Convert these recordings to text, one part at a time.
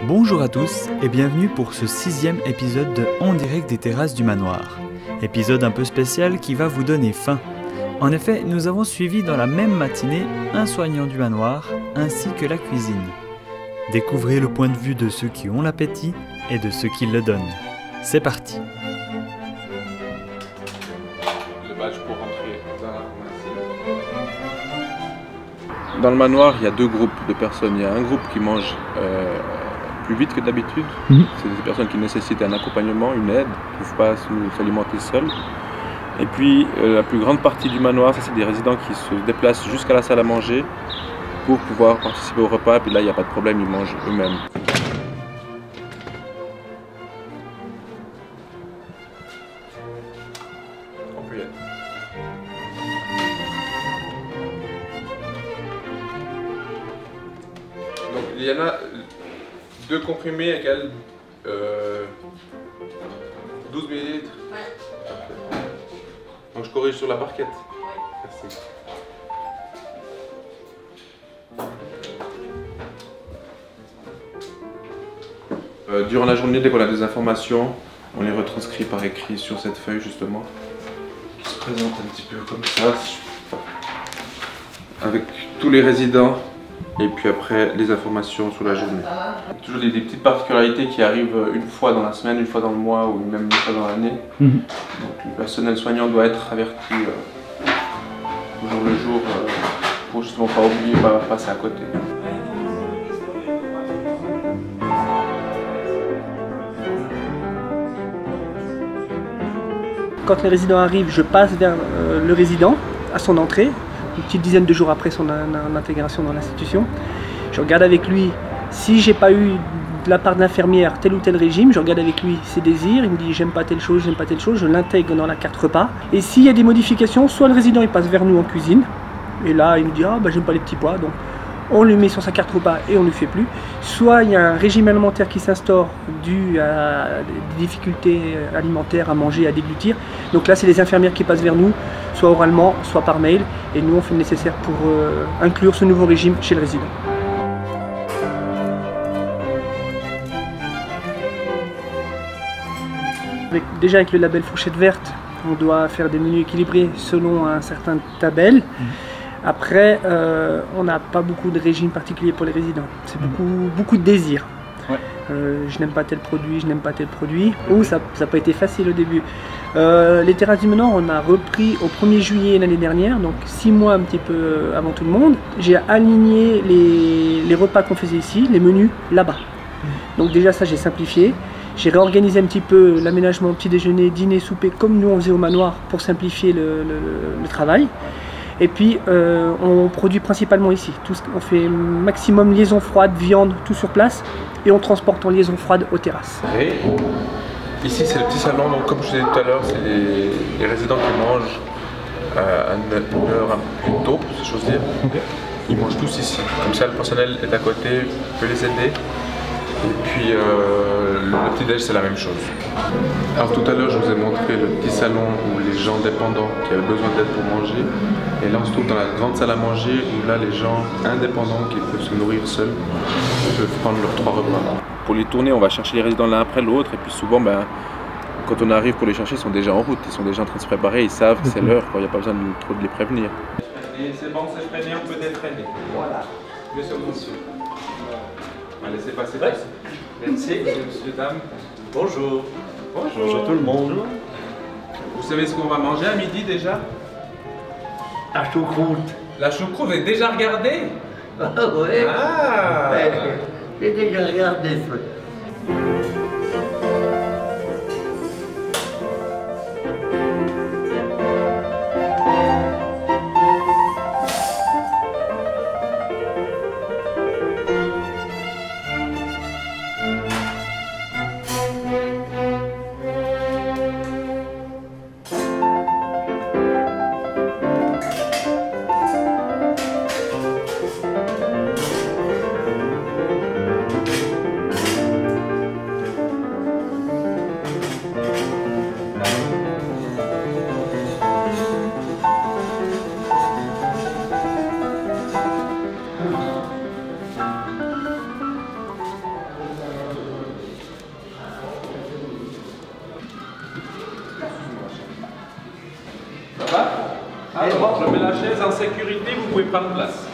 Bonjour à tous et bienvenue pour ce 6e épisode de En direct des terrasses du manoir. Épisode un peu spécial qui va vous donner faim. En effet, nous avons suivi dans la même matinée un soignant du manoir ainsi que la cuisine. Découvrez le point de vue de ceux qui ont l'appétit et de ceux qui le donnent. C'est parti. Le badge pour rentrer dans la pharmacie. Dans le manoir, il y a deux groupes de personnes. Il y a un groupe qui mange plus vite que d'habitude. C'est des personnes qui nécessitent un accompagnement, une aide, qui ne peuvent pas s'alimenter seuls. Et puis la plus grande partie du manoir, ça c'est des résidents qui se déplacent jusqu'à la salle à manger pour pouvoir participer au repas. Et puis là, il n'y a pas de problème, ils mangent eux-mêmes. Donc il y en a 2 comprimés égale 12 ml. Donc je corrige sur la barquette. Merci. Durant la journée, dès qu'on a des informations, on les retranscrit par écrit sur cette feuille justement, qui se présente un petit peu comme ça, avec tous les résidents. Et puis après, les informations sur la journée. Il y a toujours des petites particularités qui arrivent une fois dans la semaine, une fois dans le mois ou même une fois dans l'année. Donc le personnel soignant doit être averti toujours le jour pour justement pas oublier, pas passer à côté. Quand les résidents arrivent, je passe vers le résident à son entrée. Une petite dizaine de jours après son intégration dans l'institution. Je regarde avec lui, si j'ai pas eu de la part de l'infirmière tel ou tel régime, je regarde avec lui ses désirs, il me dit j'aime pas telle chose, j'aime pas telle chose, je l'intègre dans la carte repas. Et s'il y a des modifications, soit le résident il passe vers nous en cuisine, et là il me dit ah bah j'aime pas les petits pois, donc on le met sur sa carte repas et on ne le fait plus. Soit il y a un régime alimentaire qui s'instaure dû à des difficultés alimentaires à manger, à déglutir. Donc là c'est les infirmières qui passent vers nous, soit oralement, soit par mail, et nous on fait le nécessaire pour inclure ce nouveau régime chez le résident. Déjà avec le label fourchette verte, on doit faire des menus équilibrés selon un certain tabel. Après, on n'a pas beaucoup de régime particulier pour les résidents. C'est beaucoup de désirs. Ouais. Je n'aime pas tel produit, je n'aime pas tel produit. Oh, ça n'a pas été facile au début. Les terrasses du manoir, on a repris au 1er juillet l'année dernière, donc 6 mois un petit peu avant tout le monde. J'ai aligné les repas qu'on faisait ici, les menus là-bas. Donc déjà ça, j'ai simplifié. J'ai réorganisé un petit peu l'aménagement petit déjeuner, dîner, souper, comme nous on faisait au manoir pour simplifier le travail. Et puis on produit principalement ici. On fait maximum liaison froide, viande, tout sur place. Et on transporte en liaison froide aux terrasses. Et ici c'est le petit salon, donc comme je disais tout à l'heure, c'est les résidents qui mangent à une heure un peu plus tôt, si j'ose dire. Ils mangent tous ici. Comme ça le personnel est à côté, peut les aider. Et puis le petit-déj c'est la même chose. Alors tout à l'heure je vous ai montré le petit salon où les gens dépendants qui avaient besoin d'aide pour manger. Et là on se trouve dans la grande salle à manger où là les gens indépendants qui peuvent se nourrir seuls peuvent prendre leurs 3 repas. Pour les tourner on va chercher les résidents l'un après l'autre et puis souvent quand on arrive pour les chercher ils sont déjà en route, ils sont déjà en train de se préparer, ils savent que c'est l'heure, il n'y a pas besoin trop de les prévenir. C'est bon, c'est freiné, on peut défreiner. Voilà. Monsieur. Laissez passer. Ouais. Merci, monsieur, dames. Bonjour. Bonjour. Bonjour tout le monde. Vous savez ce qu'on va manger à midi déjà? La choucroute. La choucroute, vous avez déjà regardé? Ah ouais. Ah. J'ai déjà regardé ça. Bon, je mets la chaise en sécurité, vous pouvez prendre place.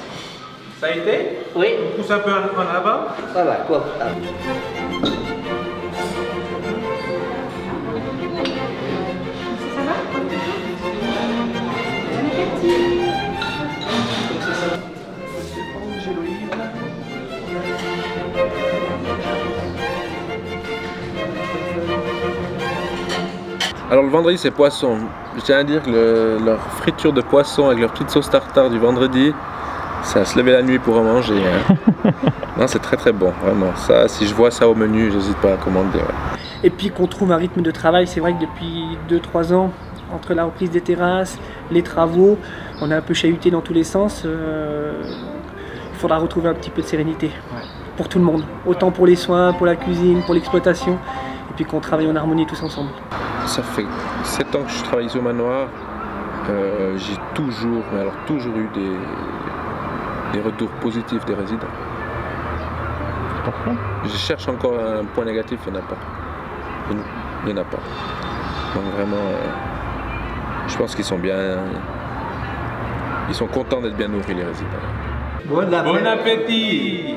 Ça a été? Oui. On pousse un peu en avant. Voilà, quoi. Alors le vendredi c'est poisson. Je tiens à dire que leur friture de poisson avec leur petite sauce tartare du vendredi, c'est à se lever la nuit pour en manger. Hein. Non, c'est très très bon, vraiment. Ça, si je vois ça au menu, j'hésite pas à commander. Ouais. Et puis qu'on trouve un rythme de travail, c'est vrai que depuis 2-3 ans, entre la reprise des terrasses, les travaux, on est un peu chahuté dans tous les sens. Il faudra retrouver un petit peu de sérénité pour tout le monde. Autant pour les soins, pour la cuisine, pour l'exploitation, et puis qu'on travaille en harmonie tous ensemble. Ça fait 7 ans que je travaille ici au manoir. J'ai toujours eu des retours positifs des résidents. Parfait. Je cherche encore un point négatif, il n'y en a pas. Il n'y en a pas. Donc vraiment, je pense qu'ils sont bien. Ils sont contents d'être bien nourris, les résidents. Bon appétit. Bon appétit!